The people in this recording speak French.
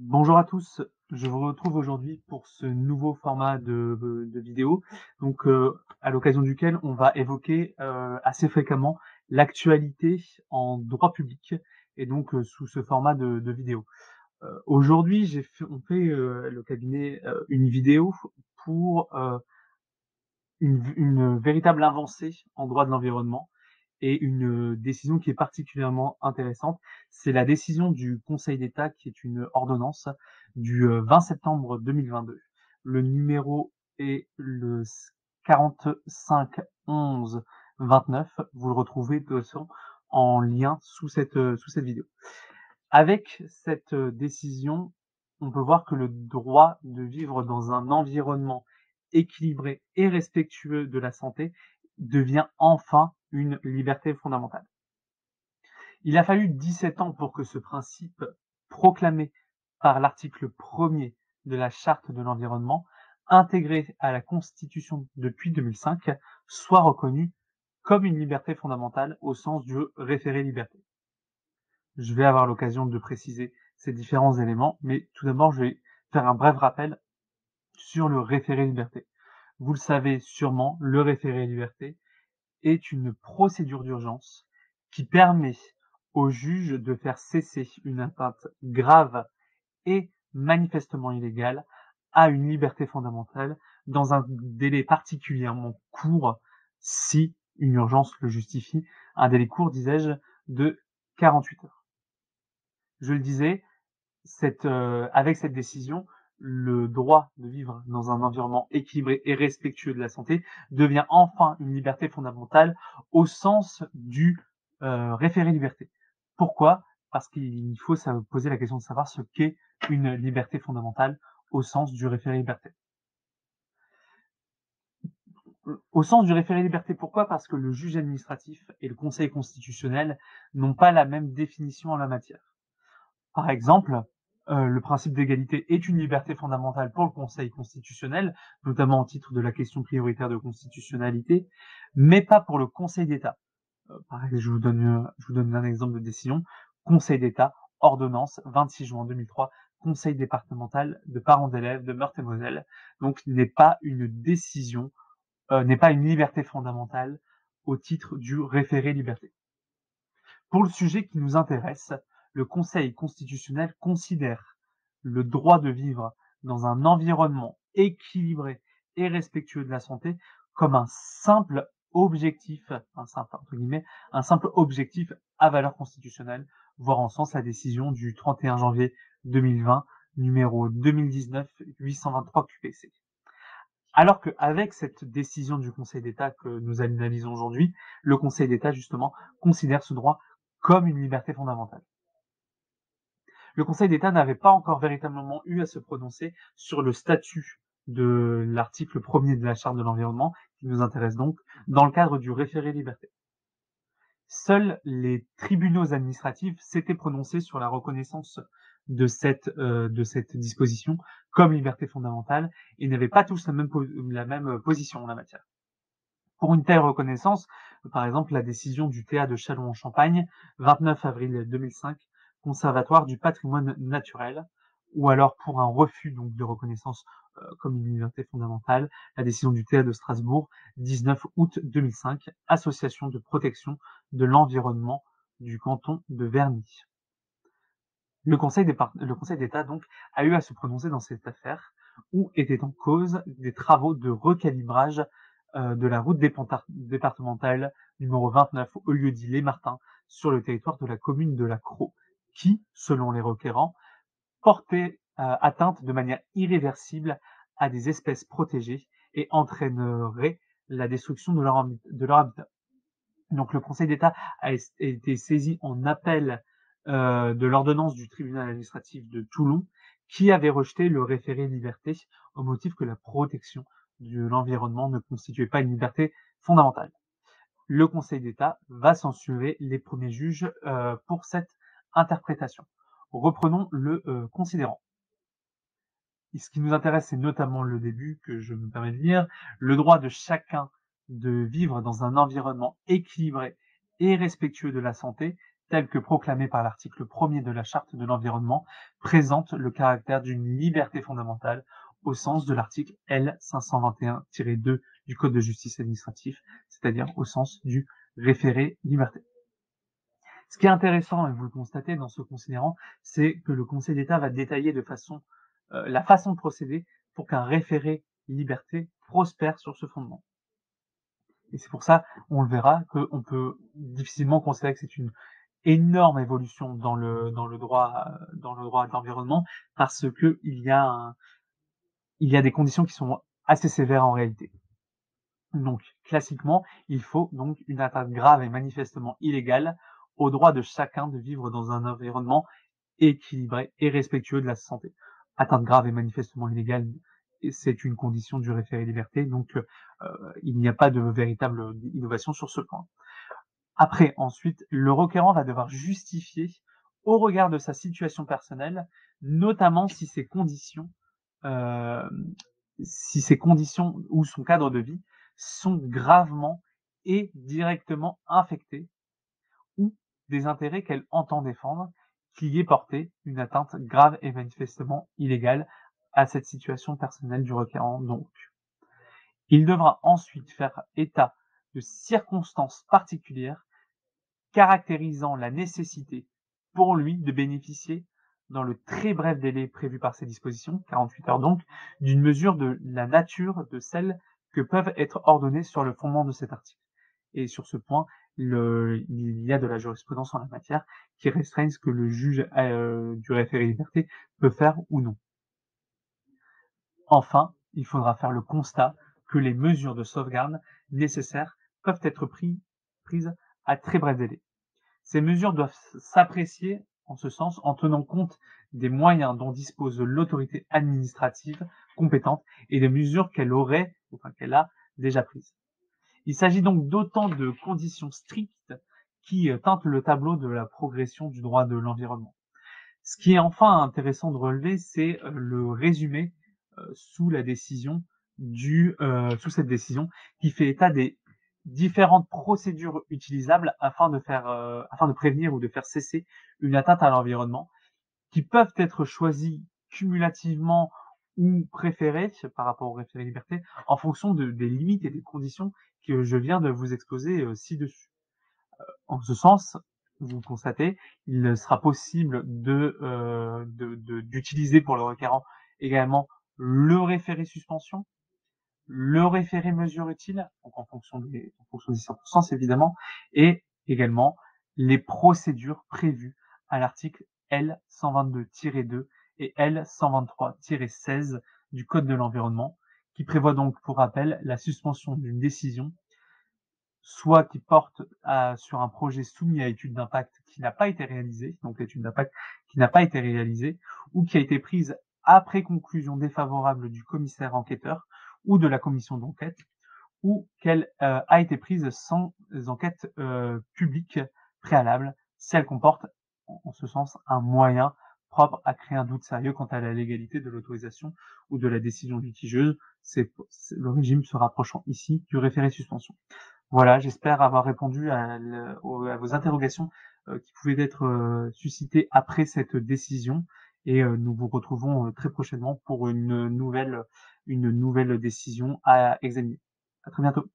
Bonjour à tous, je vous retrouve aujourd'hui pour ce nouveau format de vidéo, à l'occasion duquel on va évoquer assez fréquemment l'actualité en droit public et sous ce format de vidéo. Aujourd'hui, on fait le cabinet une vidéo pour une véritable avancée en droit de l'environnement et une décision qui est particulièrement intéressante. C'est la décision du Conseil d'État qui est une ordonnance du 20 septembre 2022. Le numéro est le 45 11 29. Vous le retrouvez de toute façon en lien sous cette vidéo. Avec cette décision, on peut voir que le droit de vivre dans un environnement équilibré et respectueux de la santé devient enfin une liberté fondamentale. Il a fallu 17 ans pour que ce principe, proclamé par l'article 1er de la Charte de l'environnement, intégré à la Constitution depuis 2005, soit reconnu comme une liberté fondamentale au sens du référé liberté. Je vais avoir l'occasion de préciser ces différents éléments, mais tout d'abord, je vais faire un bref rappel sur le référé liberté. Vous le savez sûrement, le référé liberté est une procédure d'urgence qui permet au juge de faire cesser une atteinte grave et manifestement illégale à une liberté fondamentale dans un délai particulièrement court si une urgence le justifie. Un délai court, disais-je, de 48 heures. Je le disais, avec cette décision, le droit de vivre dans un environnement équilibré et respectueux de la santé devient enfin une liberté fondamentale au sens du référé liberté. Pourquoi? Parce qu'il faut poser la question de savoir ce qu'est une liberté fondamentale au sens du référé liberté. Au sens du référé liberté, pourquoi? Parce que le juge administratif et le Conseil constitutionnel n'ont pas la même définition en la matière. Par exemple, le principe d'égalité est une liberté fondamentale pour le Conseil constitutionnel, notamment au titre de la question prioritaire de constitutionnalité, mais pas pour le Conseil d'État. Pareil, je vous donne un exemple de décision. Conseil d'État, ordonnance, 26 juin 2003, Conseil départemental de parents d'élèves de Meurthe-et-Moselle. Donc, n'est pas une décision, n'est pas une liberté fondamentale au titre du référé liberté. Pour le sujet qui nous intéresse, le Conseil constitutionnel considère le droit de vivre dans un environnement équilibré et respectueux de la santé comme un simple objectif, un simple objectif à valeur constitutionnelle, voire en sens la décision du 31 janvier 2020, numéro 2019-823 QPC. Alors qu'avec cette décision du Conseil d'État que nous analysons aujourd'hui, le Conseil d'État, justement, considère ce droit comme une liberté fondamentale. Le Conseil d'État n'avait pas encore véritablement eu à se prononcer sur le statut de l'article 1er de la Charte de l'environnement, qui nous intéresse donc, dans le cadre du référé liberté. Seuls les tribunaux administratifs s'étaient prononcés sur la reconnaissance de cette disposition comme liberté fondamentale et n'avaient pas tous la même position en la matière. Pour une telle reconnaissance, par exemple la décision du TA de Châlons-en-Champagne, 29 avril 2005, Conservatoire du patrimoine naturel, ou alors pour un refus donc de reconnaissance comme une liberté fondamentale, la décision du TA de Strasbourg, 19 août 2005, Association de protection de l'environnement du canton de Verny. Le Conseil d'État donc a eu à se prononcer dans cette affaire où étaient en cause des travaux de recalibrage de la route départementale numéro 29 au lieu dit Les Martins sur le territoire de la commune de La Crau, qui, selon les requérants, portait atteinte de manière irréversible à des espèces protégées et entraînerait la destruction de leur habitat. Donc le Conseil d'État a été saisi en appel de l'ordonnance du tribunal administratif de Toulon qui avait rejeté le référé liberté au motif que la protection de l'environnement ne constituait pas une liberté fondamentale. Le Conseil d'État va censurer les premiers juges pour cette interprétation. Reprenons le considérant. Et ce qui nous intéresse, c'est notamment le début que je me permets de lire. Le droit de chacun de vivre dans un environnement équilibré et respectueux de la santé tel que proclamé par l'article 1er de la Charte de l'environnement, présente le caractère d'une liberté fondamentale au sens de l'article L. 521-2 du Code de justice administrative, c'est-à-dire au sens du référé liberté. Ce qui est intéressant, et vous le constatez dans ce considérant, c'est que le Conseil d'État va détailler la façon de procéder pour qu'un référé liberté prospère sur ce fondement. Et c'est pour ça, on le verra, qu'on peut difficilement considérer que c'est une énorme évolution dans le droit de l'environnement, parce que il y a des conditions qui sont assez sévères en réalité. Donc, classiquement, il faut donc une atteinte grave et manifestement illégale au droit de chacun de vivre dans un environnement équilibré et respectueux de la santé. Atteinte grave et manifestement illégale, c'est une condition du référé liberté, donc il n'y a pas de véritable innovation sur ce point. Après, ensuite, le requérant va devoir justifier au regard de sa situation personnelle, notamment si ces conditions ou son cadre de vie sont gravement et directement infectés ou des intérêts qu'elle entend défendre, qui y est porté une atteinte grave et manifestement illégale à cette situation personnelle du requérant. Donc, il devra ensuite faire état de circonstances particulières caractérisant la nécessité pour lui de bénéficier, dans le très bref délai prévu par ces dispositions, 48 heures donc, d'une mesure de la nature de celles que peuvent être ordonnées sur le fondement de cet article. Et sur ce point, il y a de la jurisprudence en la matière qui restreignent ce que le juge du référé liberté peut faire ou non. Enfin, il faudra faire le constat que les mesures de sauvegarde nécessaires peuvent être prises à très bref délai. Ces mesures doivent s'apprécier en ce sens en tenant compte des moyens dont dispose l'autorité administrative compétente et des mesures qu'elle a déjà prises. Il s'agit donc d'autant de conditions strictes qui teintent le tableau de la progression du droit de l'environnement. Ce qui est enfin intéressant de relever, c'est le résumé sous cette décision qui fait état des différentes procédures utilisables afin de prévenir ou de faire cesser une atteinte à l'environnement, qui peuvent être choisies cumulativement ou préférées par rapport au référé liberté en fonction des limites et des conditions que je viens de vous exposer ci-dessus. En ce sens, vous constatez, il sera possible d'utiliser pour le requérant également le référé suspension, le référé mesure utile, donc en fonction des circonstances évidemment, et également les procédures prévues à l'article L 122-2 et L 123-16 du Code de l'environnement, qui prévoit donc, pour rappel, la suspension d'une décision, soit qui porte sur un projet soumis à étude d'impact qui n'a pas été réalisé, donc l'étude d'impact qui n'a pas été réalisée, ou qui a été prise après conclusion défavorable du commissaire enquêteur ou de la commission d'enquête, ou qu'elle a été prise sans enquête publique préalable, si elle comporte, en ce sens, un moyen propre à créer un doute sérieux quant à la légalité de l'autorisation ou de la décision litigieuse. Le régime se rapprochant ici du référé suspension. Voilà, j'espère avoir répondu à vos interrogations qui pouvaient être suscitées après cette décision, et nous vous retrouvons très prochainement pour une nouvelle décision à examiner. À très bientôt.